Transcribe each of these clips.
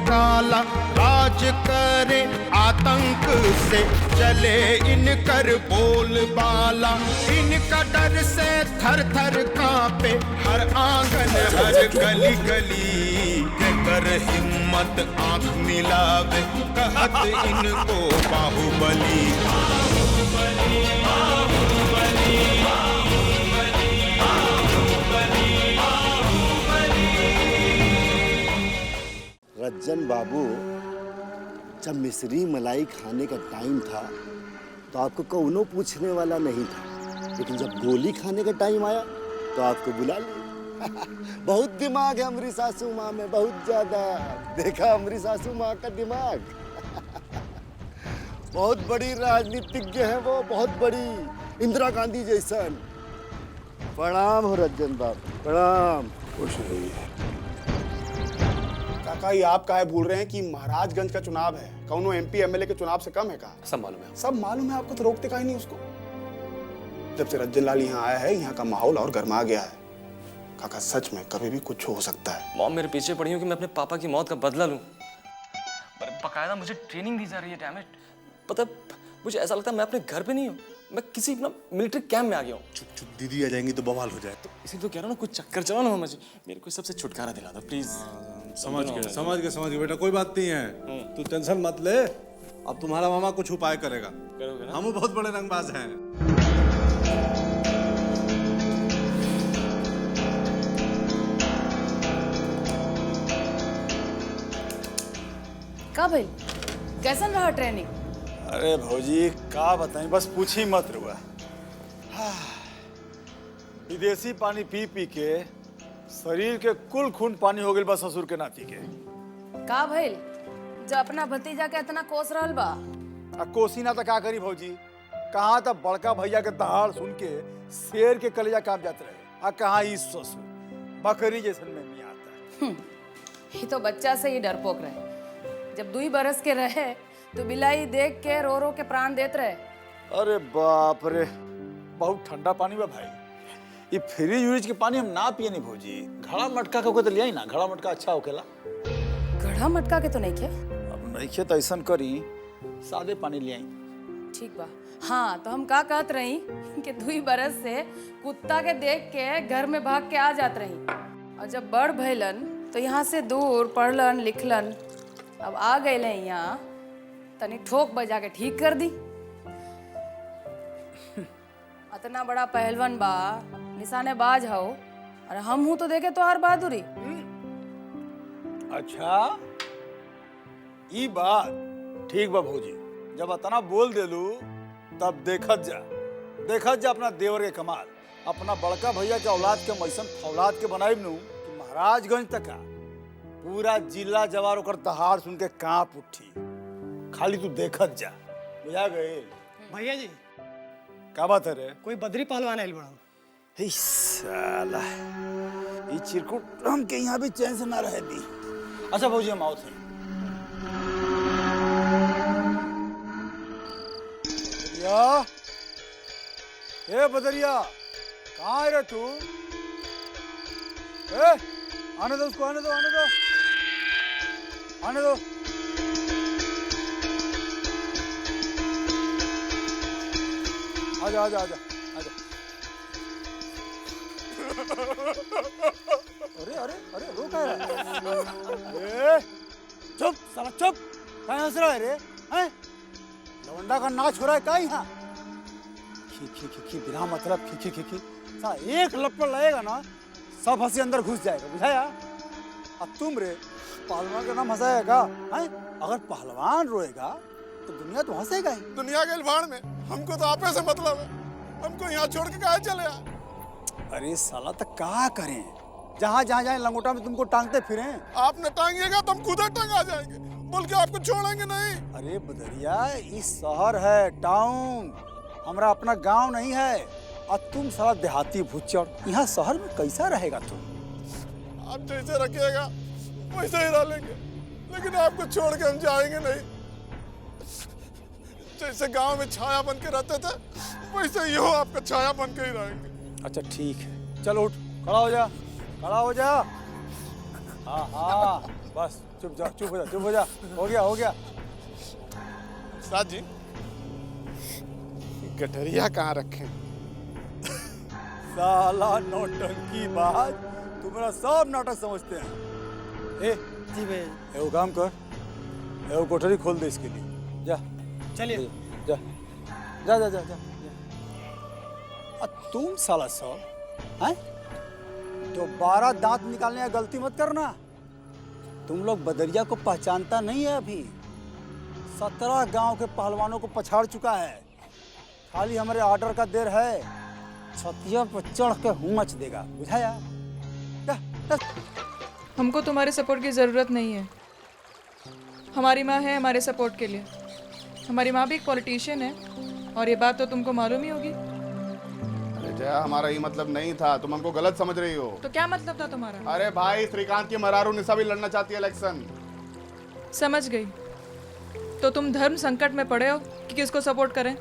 काला, राज करे आतंक से चले इनकर बोलबाला। इनका डर से थर थर कांपे हर आंगन हर गली गली। कर हिम्मत आंख मिलावे कहत इनको बाहुबली। रज्जन बाबू, जब मिश्री मलाई खाने का टाइम था तो आपको कौनो पूछने वाला नहीं था, लेकिन जब गोली खाने का टाइम आया तो आपको बुला लिया। बहुत दिमाग है हमारी सासू माँ में, बहुत ज्यादा। देखा हमारी सासू माँ का दिमाग। बहुत बड़ी राजनीतिज्ञ है वो, बहुत बड़ी, इंदिरा गांधी जैसन। प्रणाम हो रज्जन बाबू, प्रणाम। खुश रहिए। काका, ये आप काहे भूल रहे हैं कि महाराजगंज का चुनाव है, कौनो एमपी एमएलए के चुनाव से कम है का? सब मालूम है। सब मालूम है आपको, तो रोकते काहे नहीं उसको? जब से रज्जन लाल यहाँ आया है, यहाँ का माहौल और गर्मा गया है। काका, सच में कभी भी कुछ हो सकता है। मॉम मेरे पीछे पड़ी हो कि मैं अपने पापा की मौत का बदला लूं, पर बकायदा मुझे ट्रेनिंग दी जा रही है। डैम इट, पता मुझे ऐसा लगता है मैं अपने घर पे नहीं हूँ, मैं किसी अपना मिलिट्री कैंप में आ गया हूँ। चुप चुप, दीदी आ जाएंगी तो बवाल हो जाए। तो इसी तो कह रहा हूँ ना, कुछ चक्कर चला ना मुझे, मेरे को सबसे छुटकारा दिला दो प्लीज। समझ गए बेटा, कोई बात नहीं है, तू टेंशन मत ले। अब तुम्हारा मामा कुछ उपाय करेगा। करोगे ना? हम बहुत बड़े रंगबाज हैं। का भाई, कैसन रहा ट्रेनिंग? अरे भौजी का बताएं, बस पूछ ही मत रुआ। विदेशी पानी पी पी के शरीर के कुल खून पानी हो गई बस ससुर के नाती के। का भाई, जो अपना भतीजा के इतना कोस रहल बा? कोसी ना तो का करी भौजी, कहाँ तक बड़का भैया के दहाड़ सुन के शेर के कलेजा कांप जाते रहे, कहाँ ही ससुर बकरी जैसन में मियाँ आता। ये तो बच्चा से ही डरपोक रहे, जब 2 बरस के रहे तो बिलाई देख के रो रो के प्राण देते रहे। अरे बाप रे, बहुत ठंडा पानी बा भाई। ये फ्रिज व्रिज के पानी हम ना पिए नहीं भौजी, घड़ा मटका के तो लिया ही ना, घड़ा मटका अच्छा होकेला। घड़ा मटका के तो नहीं खे? अब नहीं खे तो ऐसा करी, सादे पानी ले आई। ठीक बा। हाँ, तो हम का कहत रही कि 2 बरस से कुत्ता के देख के घर में भाग के आ जात रही, और जब बड़ भैलन तो यहाँ से दूर पढ़लन लिखलन, अब आ गए यहाँ तनी ठोक बजा के ठीक कर दी। इतना बड़ा पहलवान बा, निशानेबाज हो, और हम हूं तो देखे तो हर बहादुरी। अच्छा, ये बात ठीक बा भौजी, जब इतना बोल देलू तब देखत जा अपना देवर के कमाल। अपना बड़का भैया के औलाद के मैसन फौलाद के बनाइब नू कि महाराजगंज तक का पूरा जिला जवार ओकर दहाड़ सुन के कांप उठी। खाली तू देखत जा, बुझा गए? भैया जी, का बात है रे? कोई बद्री पहलवान आइल बड़ा। हे साला, ये चिरकुट हम के यहाँ भी चैन से ना रहे दी। अच्छा भौजी, हम आओ थे। बदरिया, ए बदरिया, कहाँ है रे तू? ए, आने दो उसको, आने दो। आजा। अरे रो क्या है? चुप साला, चुप। कहाँ हंस रहा है रे? हैं? लवंडा का नाच हो रहा है क्या यहाँ? खी बिना मतलब खी। साला एक लपड़ लगेगा ना, सब हंसी अंदर घुस जाएगा, बुझाया? अब तुम रे पहलवान का नाम हंसाएगा? हैं? अगर पहलवान रोएगा तो दुनिया तो हंसेगा ही। दुनिया के भाड़ में हमको तो आपे से मतलब है, हमको यहाँ छोड़ के काहे चले आ? अरे साला तो क्या करें, जहाँ जाए लंगोटा में तुमको टांगते फिरें। आपने टांगिएगा तो हम खुद टंगा जाएंगे, बोल के आपको छोड़ेंगे नहीं। अरे बदरिया, इस शहर है टाउन, हमारा अपना गांव नहीं है। और तुम साला देहाती भुच्चड़, यहाँ शहर में कैसा रहेगा तुम? आप जैसे रखिएगा वैसे ही रह लेंगे, लेकिन आपको छोड़ के हम जाएंगे नहीं। जैसे गांव में छाया बन के रहते थे, वैसे ही हो आपका छाया बन के ही रहेंगे। अच्छा ठीक है, चलो उठ, खड़ा हो जा। हाँ बस चुप हो जा, हो गया। साथ जी गठरिया कहाँ रखे? साला नौटंकी बाज, तुम्हारा सब नाटक समझते हैं। ए जी भैया वो काम कर, वो कोठरी खोल दे इसके लिए। जा चलिए। जा। तुम साला सब हैं? दोबारा दांत निकालने का गलती मत करना। तुम लोग बदरिया को पहचानता नहीं है अभी। 17 गांव के पहलवानों को पछाड़ चुका है। खाली हमारे ऑर्डर का देर है, छतिया पर चढ़ के हूँ मच देगा, बुझाया? हमको तुम्हारे सपोर्ट की ज़रूरत नहीं है। हमारी माँ है हमारे सपोर्ट के लिए। हमारी माँ भी एक पॉलिटिशियन है और ये बात तो तुमको मालूम ही होगी। अरे जया, हमारा ये मतलब नहीं था, तुम हमको गलत समझ रही हो। तो क्या मतलब था तुम्हारा? अरे भाई, श्रीकांत की मरारू निशा भी लड़ना चाहती है इलेक्शन। समझ गई। तो तुम धर्म संकट में पड़े हो कि किसको सपोर्ट करें?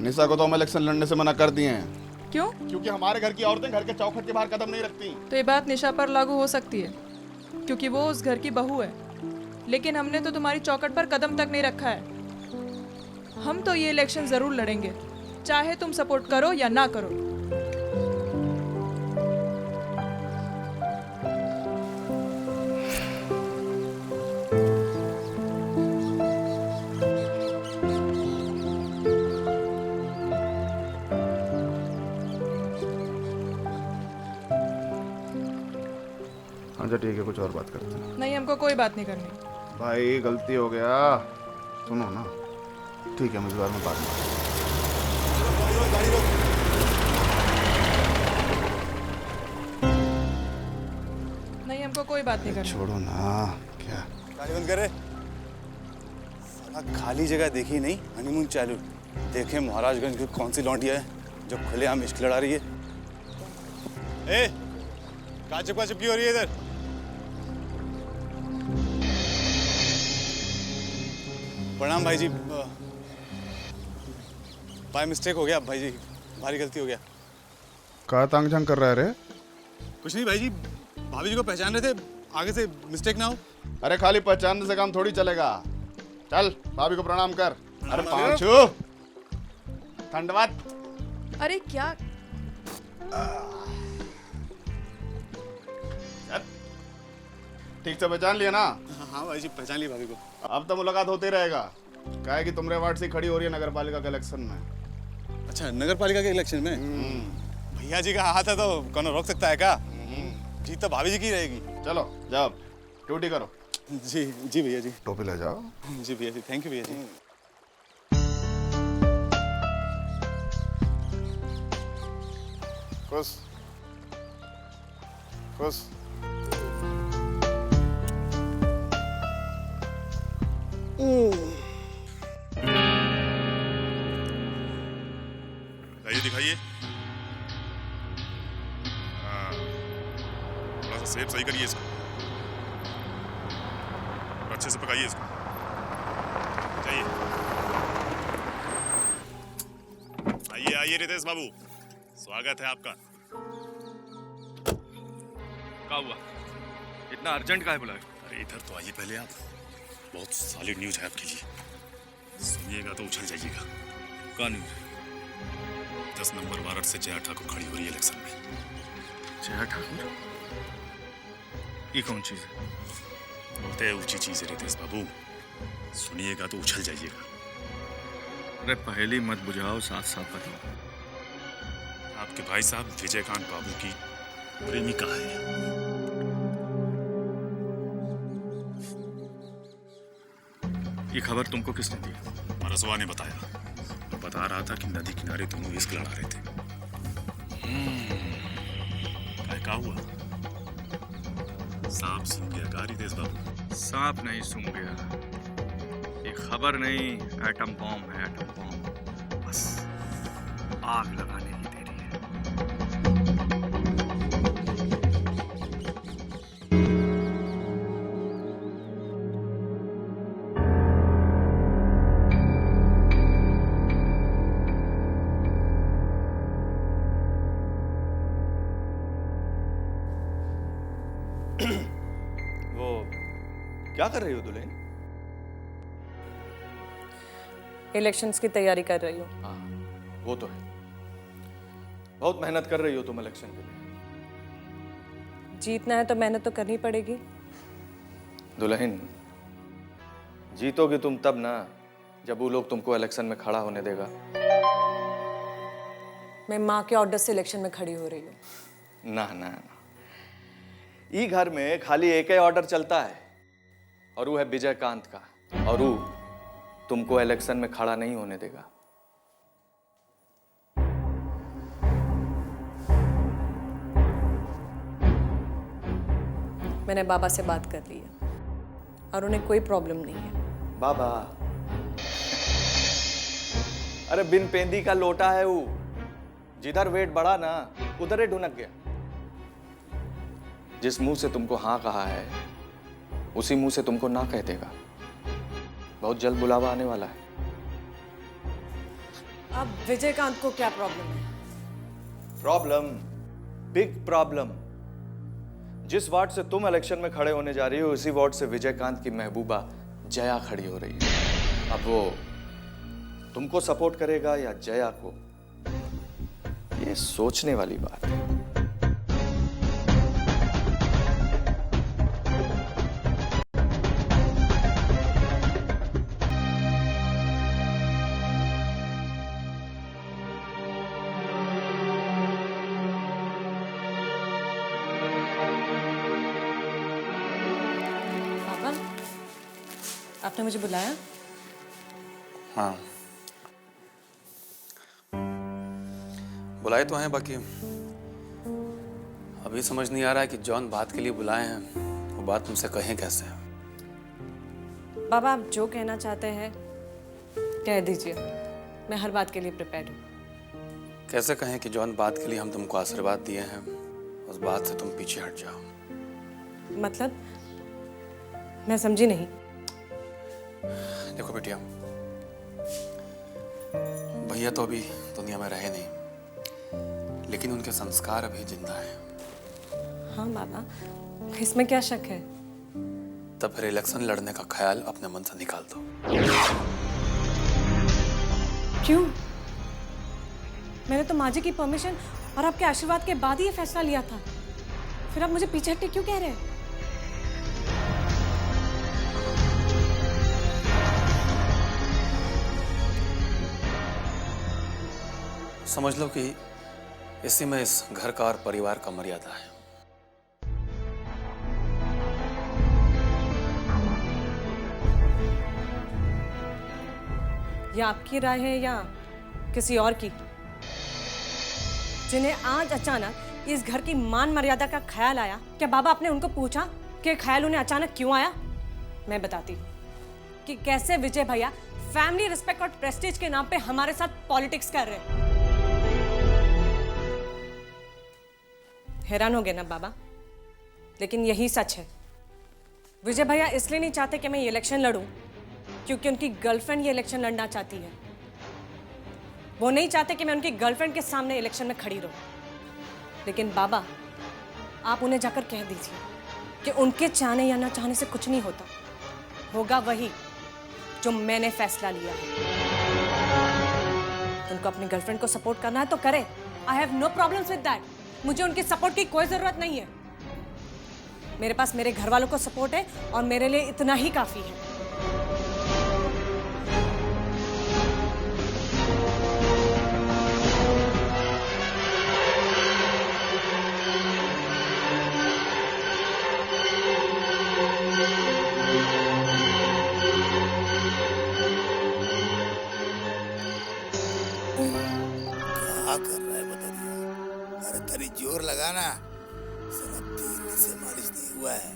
निशा को तो हम इलेक्शन लड़ने से मना कर दिए हैं। क्यों? क्योंकि हमारे घर की औरतें घर के चौखट के बाहर कदम नहीं रखती। तो ये बात निशा पर लागू हो सकती है क्योंकि वो उस घर की बहू है, लेकिन हमने तो तुम्हारी चौखट पर कदम तक नहीं रखा है। हम तो ये इलेक्शन जरूर लड़ेंगे, चाहे तुम सपोर्ट करो या ना करो। अच्छा ठीक है, कुछ और बात करते हैं। नहीं, हमको कोई बात नहीं करनी। भाई गलती हो गया, सुनो ना। ठीक है, मजेदार में बात नहीं, हमको कोई बात नहीं करनी। छोड़ो ना। क्या गाड़ी बंद करे। साला खाली जगह देखी नहीं, हनीमून चालू। देखे महाराजगंज की कौन सी लौंडिया है जो खुलेआम इश्क लड़ा रही है। ए, कहाँ चिपकी हो रही है इधर? प्रणाम भाई जी। बाय मिस्टेक हो गया भाई जी, भारी गलती हो गया। कहा तांग झांग कर रहा है रे? कुछ नहीं भाई जी, भाभी जी को पहचान रहे थे, आगे से मिस्टेक ना हो। अरे खाली पहचानने से काम थोड़ी चलेगा। चल भाभी को प्रणाम कर। अरे पांचू, ठंडवत। अरे क्या? ठीक से पहचान लिया ना? हाँ भाई जी, पहचान लिया भाभी को। अब तो मुलाकात होती रहेगा। क्या है कि तुमरे वार्ड से खड़ी हो रही है नगर पालिका के इलेक्शन में। अच्छा, नगर पालिका के इलेक्शन में भैया जी का हाथ है तो कौन रोक सकता है क्या? जीत तो भाभी जी की रहेगी। चलो जाओ, ड्यूटी करो। जी जी भैया जी। टोपी ले जाओ। जी भैया जी, थैंक यू भैया जी। खुश खुश। दिखाइए। हाँ, थोड़ा सा शेप सही करिए इसको और अच्छे से पकाइए इसको। चाहिए। आइए आइए रितेश बाबू, स्वागत है आपका। क्या हुआ? इतना अर्जेंट काहे बुलाए? अरे इधर तो आइए पहले आप, बहुत सॉलिड न्यूज है आपके लिए। सुनिएगा तो उछल जाइएगा। क्या न्यूज? 10 नंबर वार्ड से जया ठाकुर खड़ी हो रही है इलेक्शन में। जया ठाकुर? ये कौन चीज है? बहुत ऊंची चीज है रितेश बाबू, सुनिएगा तो उछल जाइएगा। अरे पहली मत बुझाओ, साथ साथ बताओ। आपके भाई साहब विजयकांत बाबू की प्रेमिका है। ये खबर तुमको किसने दी? परसवा ने बताया। बता रहा था कि नदी किनारे दोनों इश्क लड़ा रहे थे। क्या हुआ? सांप सूंघ गया का रितेश बाबू? सांप नहीं सूंघ गया, ये खबर नहीं, एटम बॉम्ब है, एटम बॉम्ब। बस आग लगाने की देरी है। क्या कर रही हो दुल्हन? इलेक्शंस की तैयारी कर रही हूँ। हाँ, वो तो है। बहुत मेहनत कर रही हो तुम इलेक्शन के लिए। जीतना है तो मेहनत तो करनी पड़ेगी। दुल्हन, जीतोगी तुम तब ना जब वो लोग तुमको इलेक्शन में खड़ा होने देगा। मैं माँ के ऑर्डर से इलेक्शन में खड़ी हो रही हूँ। ना ना ना, ई घर में खाली एक ही ऑर्डर चलता है और वो है विजयकांत का, और वो तुमको इलेक्शन में खड़ा नहीं होने देगा। मैंने बाबा से बात कर ली है और उन्हें कोई प्रॉब्लम नहीं है। बाबा, अरे बिन पेंदी का लोटा है वो, जिधर वेट बढ़ा ना उधर ही ढुनक गया। जिस मुंह से तुमको हाँ कहा है उसी मुंह से तुमको ना कह देगा। बहुत जल्द बुलावा आने वाला है। अब विजयकांत को क्या प्रॉब्लम है? Problem, big problem. जिस वार्ड से तुम इलेक्शन में खड़े होने जा रही हो उसी वार्ड से विजयकांत की महबूबा जया खड़ी हो रही है। अब वो तुमको सपोर्ट करेगा या जया को, ये सोचने वाली बात है। पापा, आपने मुझे बुलाया? हाँ, बुलाए तो हैं, बाकी अभी समझ नहीं आ रहा है कि जॉन बात के लिए बुलाए हैं वो बात तुमसे कहें कैसे। बाबा, आप जो कहना चाहते हैं कह दीजिए, मैं हर बात के लिए प्रिपेयर हूँ। कैसे कहें कि जॉन बात के लिए हम तुमको आशीर्वाद दिए हैं, उस बात से तुम पीछे हट जाओ। मतलब मैं समझी नहीं। देखो बेटिया, भैया तो अभी दुनिया में रहे नहीं, लेकिन उनके संस्कार अभी जिंदा हैं। हाँ बाबा, इसमें क्या शक है? तब फिर इलेक्शन लड़ने का ख्याल अपने मन से निकाल दो। क्यों? मैंने तो माँ जी की परमिशन और आपके आशीर्वाद के बाद ही ये फैसला लिया था। फिर आप मुझे पीछे हटके क्यों कह रहे हैं? समझ लो कि इसी में इस घर का और परिवार का मर्यादा है। ये आपकी राय है या किसी और की? जिन्हें आज अचानक इस घर की मान मर्यादा का ख्याल आया, क्या बाबा आपने उनको पूछा कि ख्याल उन्हें अचानक क्यों आया? मैं बताती हूँ कि कैसे विजय भैया फैमिली रिस्पेक्ट और प्रेस्टीज के नाम पे हमारे साथ पॉलिटिक्स कर रहे हैं। हैरान हो गए ना बाबा? लेकिन यही सच है। विजय भैया इसलिए नहीं चाहते कि मैं ये इलेक्शन लड़ूं क्योंकि उनकी गर्लफ्रेंड ये इलेक्शन लड़ना चाहती है। वो नहीं चाहते कि मैं उनकी गर्लफ्रेंड के सामने इलेक्शन में खड़ी रहूं। लेकिन बाबा, आप उन्हें जाकर कह दीजिए कि उनके चाहने या ना चाहने से कुछ नहीं होता। होगा वही जो मैंने फैसला लिया है। उनको अपनी गर्लफ्रेंड को सपोर्ट करना है तो करे। I have no problems with that. मुझे उनकी सपोर्ट की कोई जरूरत नहीं है। मेरे पास मेरे घर वालों को सपोर्ट है और मेरे लिए इतना ही काफी है। क्या कर रहा है बदरिया? अरे तरी जोर लगाना, साला 3 दिन से मालिश नहीं हुआ है।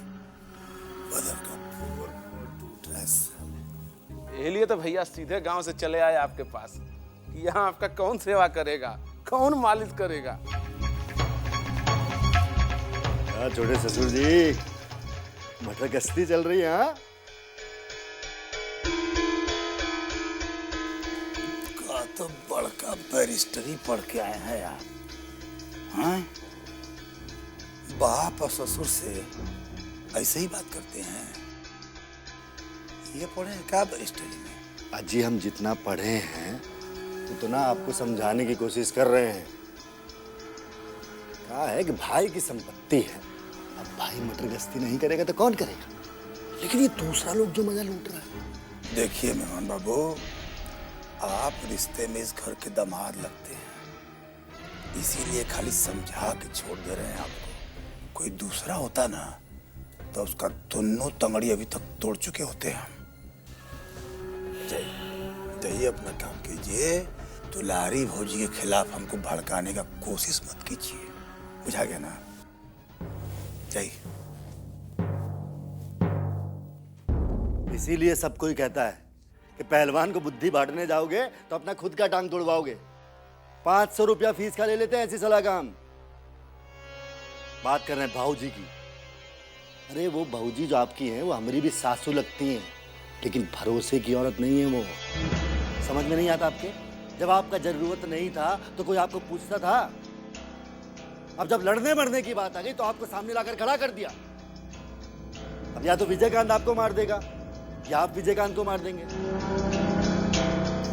बदन का फूल टूट रहा है। इसलिए तो भैया सीधे गांव से चले आए आपके पास कि यहाँ आपका कौन सेवा करेगा, कौन मालिश करेगा। छोटे ससुर जी, मटर गश्ती चल रही है? हाँ, तो बड़का बैरिस्टरी पढ़ के आए हैं यार। हाँ? बाप और ससुर से ऐसे ही बात करते हैं। ये पढ़े हैं क्या स्टडी में? अजी हम जितना पढ़े हैं उतना आपको समझाने की कोशिश कर रहे हैं। कहा है कि भाई की संपत्ति है, अब भाई मटर गश्ती नहीं करेगा तो कौन करेगा? लेकिन ये दूसरा लोग जो मजा लूट रहा है। देखिए मेहमान बाबू, आप रिश्ते में इस घर के दामाद लगते हैं, इसीलिए खाली समझा के छोड़ दे रहे हैं आपको। कोई दूसरा होता ना तो उसका दोनों तंगड़ी अभी तक तोड़ चुके होते हैं। जाइए अपना काम कीजिए, दुलारी भौजी के खिलाफ हमको भड़काने का कोशिश मत कीजिए, बुझा गया ना? जाइए। इसीलिए सब कोई कहता है कि पहलवान को बुद्धि बांटने जाओगे तो अपना खुद का टांग तोड़वाओगे। 500 रुपया फीस का ले लेते हैं ऐसी सलाह काम। बात कर रहे हैं भाऊजी की। अरे वो भाऊजी जो आपकी हैं वो हमारी भी सासू लगती हैं, लेकिन भरोसे की औरत नहीं है वो। समझ में नहीं आता आपके? जब आपका जरूरत नहीं था तो कोई आपको पूछता था? अब जब लड़ने मरने की बात आ गई तो आपको सामने लाकर खड़ा कर दिया। अब या तो विजयकांत आपको मार देगा या आप विजयकांत को मार देंगे।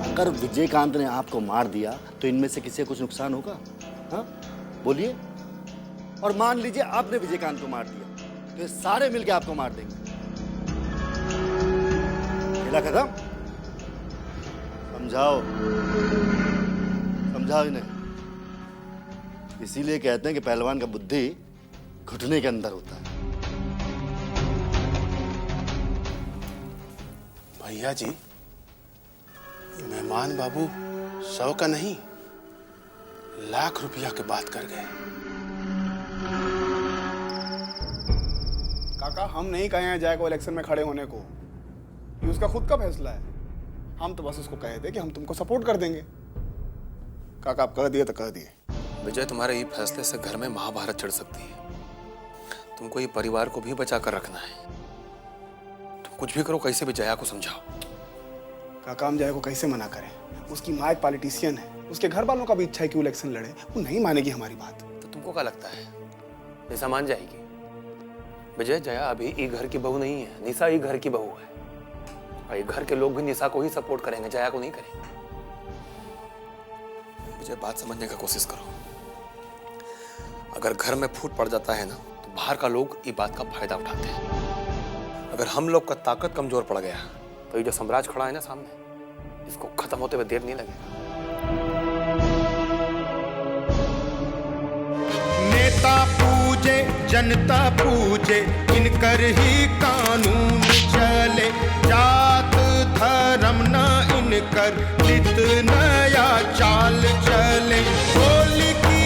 अगर विजयकांत ने आपको मार दिया तो इनमें से किसी को कुछ नुकसान होगा? हाँ बोलिए। और मान लीजिए आपने विजयकांत को मार दिया तो ये सारे मिलके आपको मार देंगे। खेला खत्म। समझाओ समझाओ इन्हें। इसीलिए कहते हैं कि पहलवान का बुद्धि घुटने के अंदर होता है। भैया जी, मेहमान बाबू 100 का नहीं, लाख रुपया की बात कर गए। काका हम नहीं कहे हैं जय को इलेक्शन में खड़े होने को, ये उसका खुद का फैसला है। हम तो बस उसको कहे थे कि हम तुमको सपोर्ट कर देंगे। काका आप कह दिए तो कह दिए। विजय, तुम्हारे ये फैसले से घर में महाभारत चढ़ सकती है। तुमको ये परिवार को भी बचा कर रखना है। तुम कुछ भी करो, कैसे भी जया को समझाओ। काका हम जय को कैसे मना करें? उसकी माँ एक पॉलिटिशियन है, उसके घर वालों का भी इच्छा है कि वो इलेक्शन लड़े। वो नहीं मानेगी हमारी बात। तो तुमको क्या लगता है निशा मान जाएगी? विजय, जया अभी ये घर की बहू नहीं है, निशा ये घर की बहू है। और ये घर के लोग भी निशा को ही सपोर्ट करेंगे, जया को नहीं करेंगे। विजय, बात समझने का कोशिश करो। अगर घर में फूट पड़ जाता है ना तो बाहर का लोग ये बात का फायदा उठाते हैं। अगर हम लोग का ताकत कमजोर पड़ गया तो ये जो साम्राज्य खड़ा है ना सामने, इसको खत्म होते हुए देर नहीं लगेगा। नेता पूजे जनता पूजे, इनकर ही कानून चले। जात धर्म न इनकर नित न